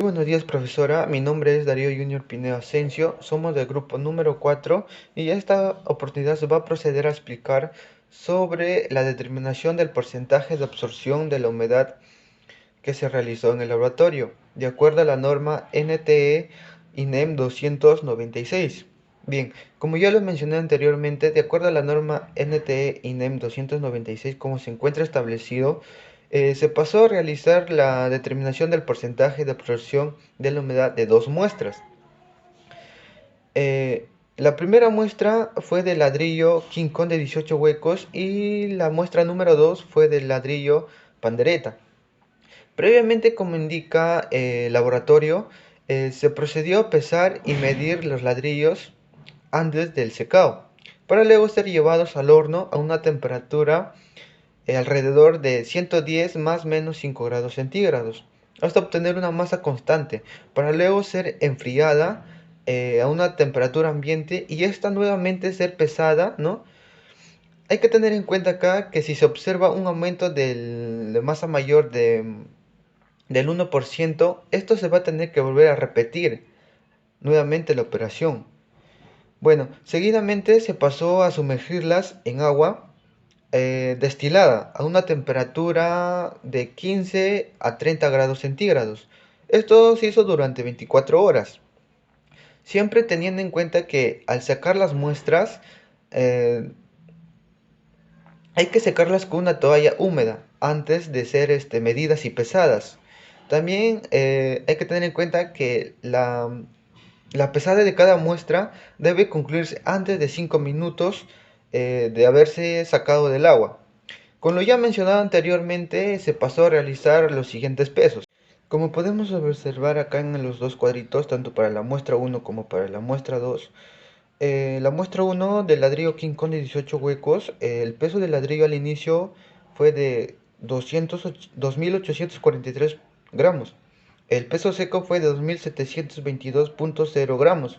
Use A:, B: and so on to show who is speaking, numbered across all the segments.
A: Buenos días, profesora. Mi nombre es Darío Junior Pineda Asensio. Somos del grupo número 4 y esta oportunidad se va a proceder a explicar sobre la determinación del porcentaje de absorción de la humedad que se realizó en el laboratorio, de acuerdo a la norma NTE INEM 296. Bien, como ya lo mencioné anteriormente, de acuerdo a la norma NTE INEM 296, como se encuentra establecido, se pasó a realizar la determinación del porcentaje de absorción de la humedad de dos muestras. La primera muestra fue de ladrillo King Kong de 18 huecos y la muestra número 2 fue del ladrillo Pandereta. Previamente, como indica el laboratorio, se procedió a pesar y medir los ladrillos antes del secado, para luego ser llevados al horno a una temperatura alrededor de 110 más menos 5 grados centígrados, hasta obtener una masa constante, para luego ser enfriada a una temperatura ambiente y esta nuevamente ser pesada, ¿no? Hay que tener en cuenta acá que si se observa un aumento de masa mayor del 1%, esto se va a tener que volver a repetir nuevamente la operación. Bueno, seguidamente se pasó a sumergirlas en agua destilada a una temperatura de 15 a 30 grados centígrados. Esto se hizo durante 24 horas, siempre teniendo en cuenta que al sacar las muestras eh, hay que secarlas con una toalla húmeda antes de ser medidas y pesadas. También hay que tener en cuenta que la pesada de cada muestra debe concluirse antes de 5 minutos de haberse sacado del agua. Con lo ya mencionado anteriormente, se pasó a realizar los siguientes pesos. Como podemos observar acá en los dos cuadritos, tanto para la muestra 1 como para la muestra 2, la muestra 1 del ladrillo King Kong de 18 huecos, el peso del ladrillo al inicio fue de 2.843 gramos. El peso seco fue de 2.722.0 gramos.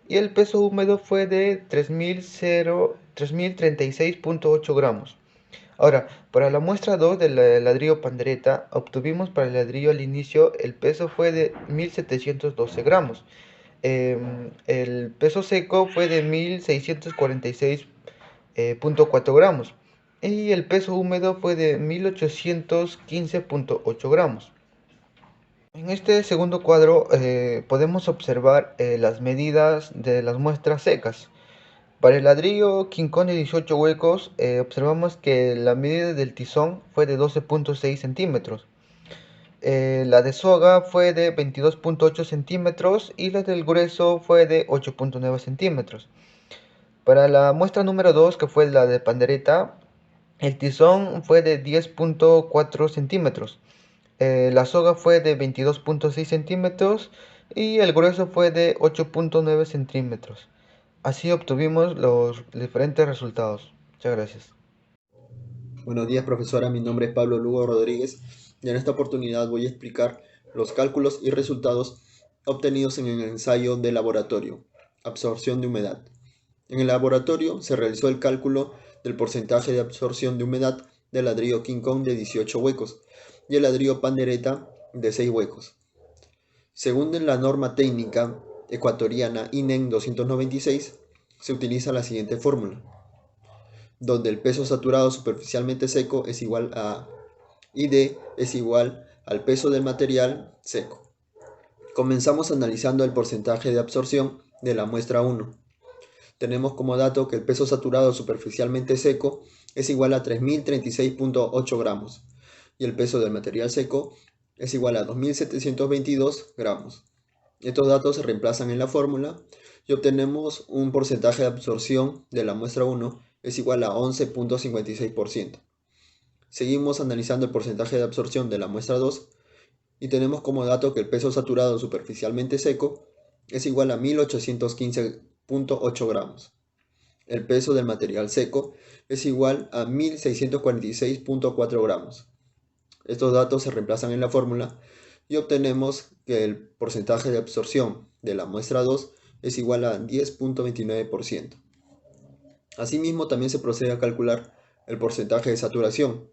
A: Y el peso húmedo fue de 3.036.8 gramos. Ahora, para la muestra 2 del ladrillo pandereta, obtuvimos para el ladrillo al inicio el peso fue de 1.712 gramos. El peso seco fue de 1.646.4 gramos y el peso húmedo fue de 1.815.8 gramos. En este segundo cuadro podemos observar las medidas de las muestras secas. Para el ladrillo King Kong de 18 huecos, observamos que la medida del tizón fue de 12.6 centímetros. La de soga fue de 22.8 centímetros y la del grueso fue de 8.9 centímetros. Para la muestra número 2, que fue la de pandereta, el tizón fue de 10.4 centímetros. La soga fue de 22.6 centímetros y el grueso fue de 8.9 centímetros. Así obtuvimos los diferentes resultados. Muchas gracias.
B: Buenos días, profesora. Mi nombre es Pablo Lugo Rodríguez y en esta oportunidad voy a explicar los cálculos y resultados obtenidos en el ensayo de laboratorio, absorción de humedad. En el laboratorio se realizó el cálculo del porcentaje de absorción de humedad del ladrillo King Kong de 18 huecos y el ladrillo Pandereta de 6 huecos. Según la norma técnica ecuatoriana INEM 296, se utiliza la siguiente fórmula, donde el peso saturado superficialmente seco es igual a ID es igual al peso del material seco. Comenzamos analizando el porcentaje de absorción de la muestra 1. Tenemos como dato que el peso saturado superficialmente seco es igual a 3.036.8 gramos y el peso del material seco es igual a 2.722 gramos. Estos datos se reemplazan en la fórmula y obtenemos un porcentaje de absorción de la muestra 1 es igual a 11.56%. Seguimos analizando el porcentaje de absorción de la muestra 2 y tenemos como dato que el peso saturado superficialmente seco es igual a 1815.8 gramos. El peso del material seco es igual a 1646.4 gramos. Estos datos se reemplazan en la fórmula y obtenemos que el porcentaje de absorción de la muestra 2 es igual a 10.29%. Asimismo, también se procede a calcular el porcentaje de saturación,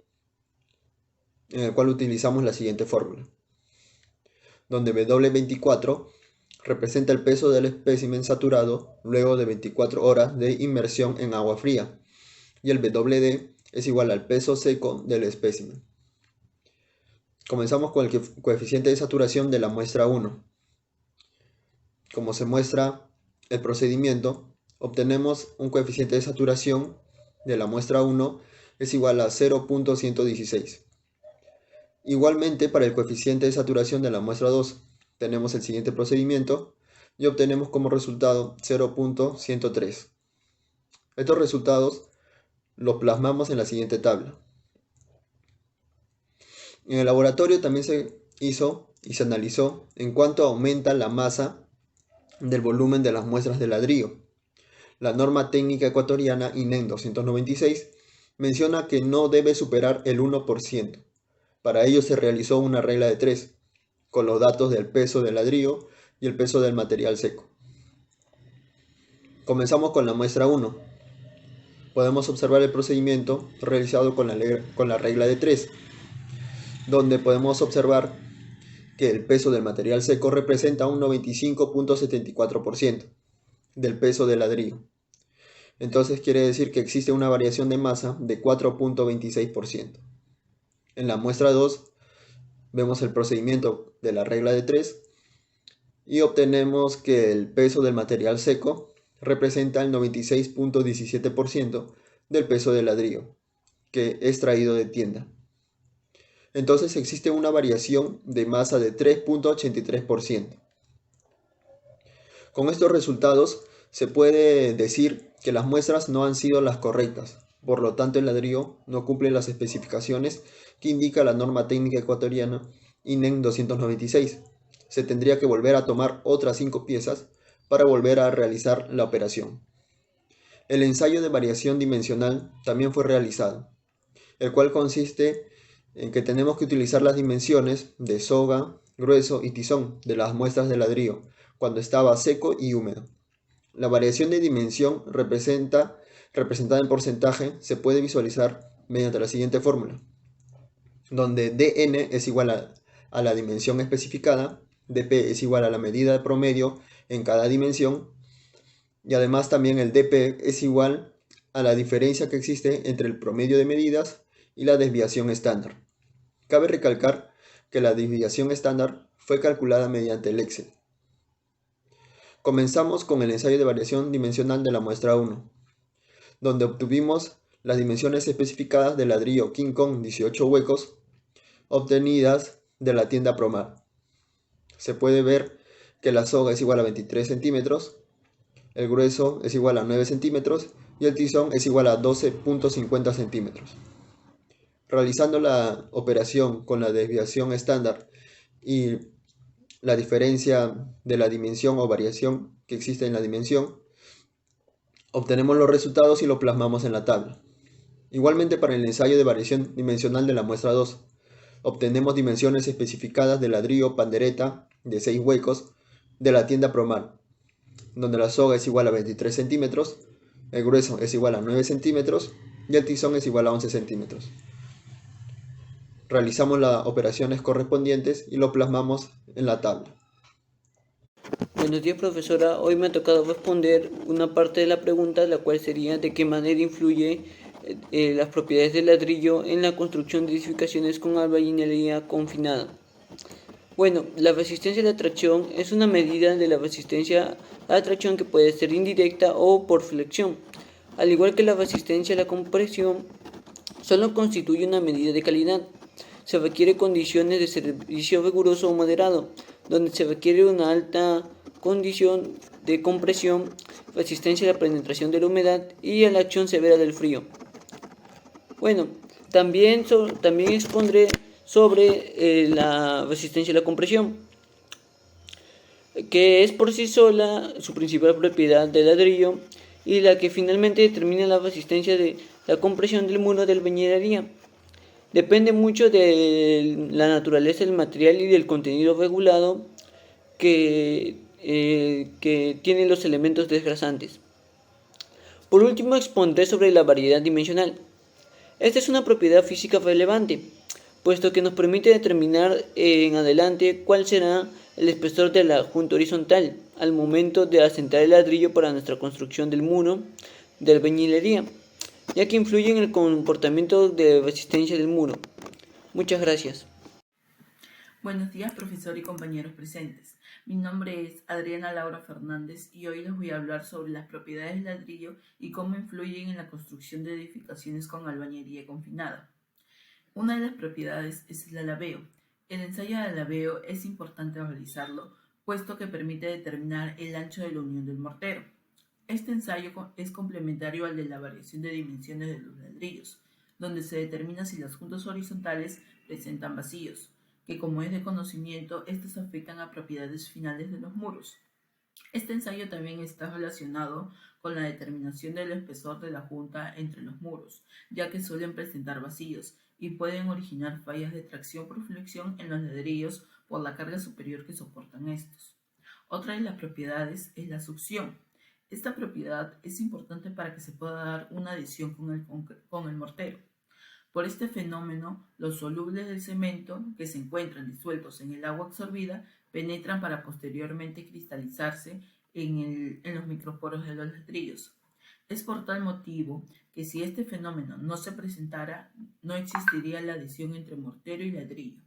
B: en el cual utilizamos la siguiente fórmula, donde W24 representa el peso del espécimen saturado luego de 24 horas de inmersión en agua fría, y el WD es igual al peso seco del espécimen. Comenzamos con el coeficiente de saturación de la muestra 1. Como se muestra el procedimiento, obtenemos un coeficiente de saturación de la muestra 1 es igual a 0.116. Igualmente, para el coeficiente de saturación de la muestra 2, tenemos el siguiente procedimiento y obtenemos como resultado 0.103. Estos resultados los plasmamos en la siguiente tabla. En el laboratorio también se hizo y se analizó en cuánto aumenta la masa del volumen de las muestras de ladrillo. La norma técnica ecuatoriana INEN 296 menciona que no debe superar el 1%. Para ello se realizó una regla de 3, con los datos del peso del ladrillo y el peso del material seco. Comenzamos con la muestra 1. Podemos observar el procedimiento realizado con la regla de 3, donde podemos observar que el peso del material seco representa un 95.74% del peso del ladrillo. Entonces quiere decir que existe una variación de masa de 4.26%. En la muestra 2 vemos el procedimiento de la regla de 3 y obtenemos que el peso del material seco representa el 96.17% del peso del ladrillo, que es traído de tienda. Entonces existe una variación de masa de 3.83%. Con estos resultados se puede decir que las muestras no han sido las correctas, por lo tanto el ladrillo no cumple las especificaciones que indica la norma técnica ecuatoriana INEN 296. Se tendría que volver a tomar otras 5 piezas para volver a realizar la operación. El ensayo de variación dimensional también fue realizado, el cual consiste en que tenemos que utilizar las dimensiones de soga, grueso y tizón de las muestras de ladrillo cuando estaba seco y húmedo. La variación de dimensión representada en porcentaje se puede visualizar mediante la siguiente fórmula, donde dn es igual a la dimensión especificada, dp es igual a la medida de promedio en cada dimensión, y además también el dp es igual a la diferencia que existe entre el promedio de medidas y la desviación estándar. Cabe recalcar que la desviación estándar fue calculada mediante el Excel. Comenzamos con el ensayo de variación dimensional de la muestra 1, donde obtuvimos las dimensiones especificadas del ladrillo King Kong 18 huecos obtenidas de la tienda Promar. Se puede ver que la soga es igual a 23 centímetros, el grueso es igual a 9 centímetros y el tizón es igual a 12.50 centímetros. Realizando la operación con la desviación estándar y la diferencia de la dimensión o variación que existe en la dimensión, obtenemos los resultados y los plasmamos en la tabla. Igualmente para el ensayo de variación dimensional de la muestra 2, obtenemos dimensiones especificadas de ladrillo pandereta de 6 huecos de la tienda Promar, donde la soga es igual a 23 centímetros, el grueso es igual a 9 centímetros y el tizón es igual a 11 centímetros. Realizamos las operaciones correspondientes y lo plasmamos en la tabla.
C: Buenos días, profesora. Hoy me ha tocado responder una parte de la pregunta, la cual sería de qué manera influye las propiedades del ladrillo en la construcción de edificaciones con albañilería confinada. Bueno, la resistencia a la tracción es una medida de la resistencia a la tracción que puede ser indirecta o por flexión. Al igual que la resistencia a la compresión, solo constituye una medida de calidad. Se requiere condiciones de servicio riguroso o moderado, donde se requiere una alta condición de compresión, resistencia a la penetración de la humedad y a la acción severa del frío. Bueno, también expondré sobre la resistencia a la compresión, que es por sí sola su principal propiedad del ladrillo y la que finalmente determina la resistencia de la compresión del muro de albañilería. Depende mucho de la naturaleza del material y del contenido regulado que tienen los elementos desgrasantes. Por último, expondré sobre la variedad dimensional. Esta es una propiedad física relevante, puesto que nos permite determinar en adelante cuál será el espesor de la junta horizontal al momento de asentar el ladrillo para nuestra construcción del muro de albañilería, ya que influye en el comportamiento de resistencia del muro. Muchas gracias.
D: Buenos días, profesor y compañeros presentes. Mi nombre es Adriana Laura Fernández y hoy les voy a hablar sobre las propiedades del ladrillo y cómo influyen en la construcción de edificaciones con albañilería confinada. Una de las propiedades es el alabeo. El ensayo de alabeo es importante realizarlo, puesto que permite determinar el ancho de la unión del mortero. Este ensayo es complementario al de la variación de dimensiones de los ladrillos, donde se determina si las juntas horizontales presentan vacíos, que como es de conocimiento, estos afectan a propiedades finales de los muros. Este ensayo también está relacionado con la determinación del espesor de la junta entre los muros, ya que suelen presentar vacíos y pueden originar fallas de tracción por flexión en los ladrillos por la carga superior que soportan estos. Otra de las propiedades es la succión. Esta propiedad es importante para que se pueda dar una adhesión con el mortero. Por este fenómeno, los solubles del cemento que se encuentran disueltos en el agua absorbida penetran para posteriormente cristalizarse en los microporos de los ladrillos. Es por tal motivo que si este fenómeno no se presentara, no existiría la adhesión entre mortero y ladrillo.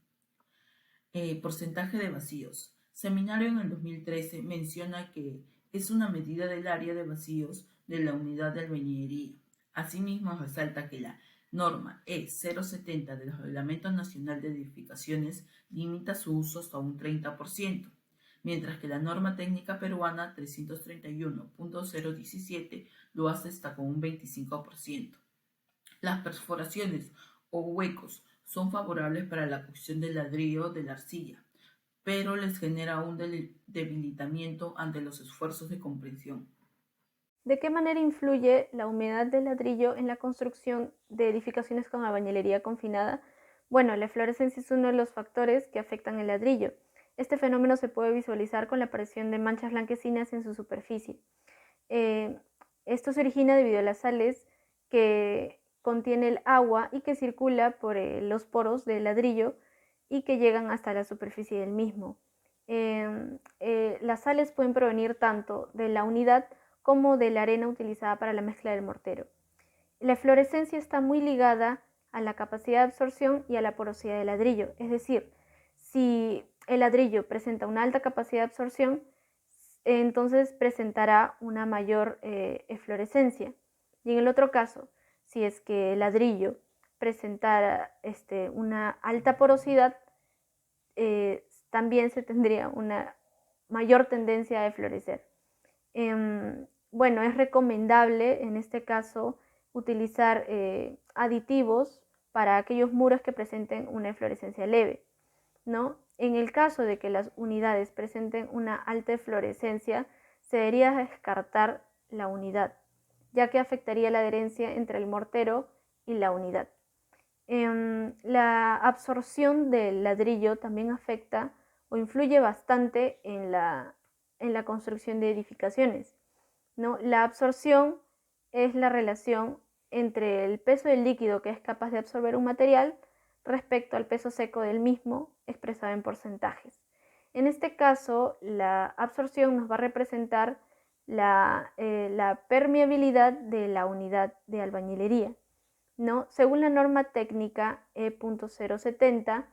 D: Porcentaje de vacíos. Seminario en el 2013 menciona que es una medida del área de vacíos de la unidad de albañilería. Asimismo, resalta que la norma E070 del Reglamento Nacional de Edificaciones limita su uso hasta un 30%, mientras que la norma técnica peruana 331.017 lo hace hasta con un 25%. Las perforaciones o huecos son favorables para la cocción del ladrillo de la arcilla, pero les genera un debilitamiento ante los esfuerzos de compresión.
E: ¿De qué manera influye la humedad del ladrillo en la construcción de edificaciones con albañilería confinada? Bueno, la eflorescencia es uno de los factores que afectan el ladrillo. Este fenómeno se puede visualizar con la aparición de manchas blanquecinas en su superficie. Esto se origina debido a las sales que contiene el agua y que circula por los poros del ladrillo y que llegan hasta la superficie del mismo. Las sales pueden provenir tanto de la unidad como de la arena utilizada para la mezcla del mortero. La eflorescencia está muy ligada a la capacidad de absorción y a la porosidad del ladrillo, es decir, si el ladrillo presenta una alta capacidad de absorción, entonces presentará una mayor eflorescencia. Y en el otro caso, si es que el ladrillo presentara una alta porosidad, también se tendría una mayor tendencia a eflorecer. Bueno, es recomendable en este caso utilizar aditivos para aquellos muros que presenten una eflorescencia leve, ¿no? En el caso de que las unidades presenten una alta eflorescencia, se debería descartar la unidad, ya que afectaría la adherencia entre el mortero y la unidad. La absorción del ladrillo también afecta o influye bastante en la construcción de edificaciones, ¿no? La absorción es la relación entre el peso del líquido que es capaz de absorber un material respecto al peso seco del mismo, expresado en porcentajes. En este caso, la absorción nos va a representar la permeabilidad de la unidad de albañilería, ¿no? Según la norma técnica E.070,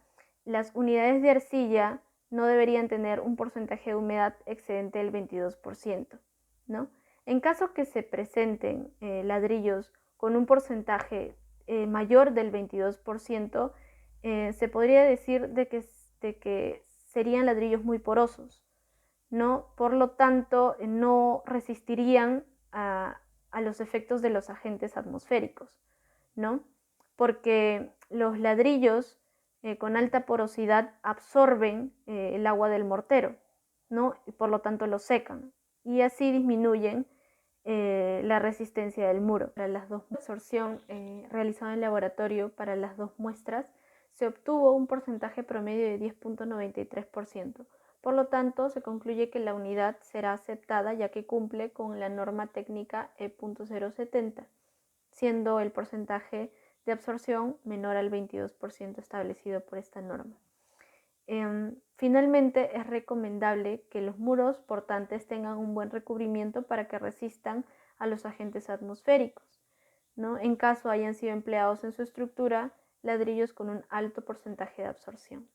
E: las unidades de arcilla no deberían tener un porcentaje de humedad excedente del 22%, ¿no? En caso que se presenten ladrillos con un porcentaje mayor del 22%, se podría decir de que serían ladrillos muy porosos, ¿no? Por lo tanto, no resistirían a los efectos de los agentes atmosféricos, ¿no? Porque los ladrillos con alta porosidad absorben el agua del mortero, ¿no? Y por lo tanto lo secan y así disminuyen la resistencia del muro. Para las dos absorción realizada en laboratorio para las dos muestras se obtuvo un porcentaje promedio de 10.93%. Por lo tanto, se concluye que la unidad será aceptada ya que cumple con la norma técnica E.070, siendo el porcentaje de absorción menor al 22% establecido por esta norma. Finalmente, es recomendable que los muros portantes tengan un buen recubrimiento para que resistan a los agentes atmosféricos, ¿no? En caso hayan sido empleados en su estructura ladrillos con un alto porcentaje de absorción.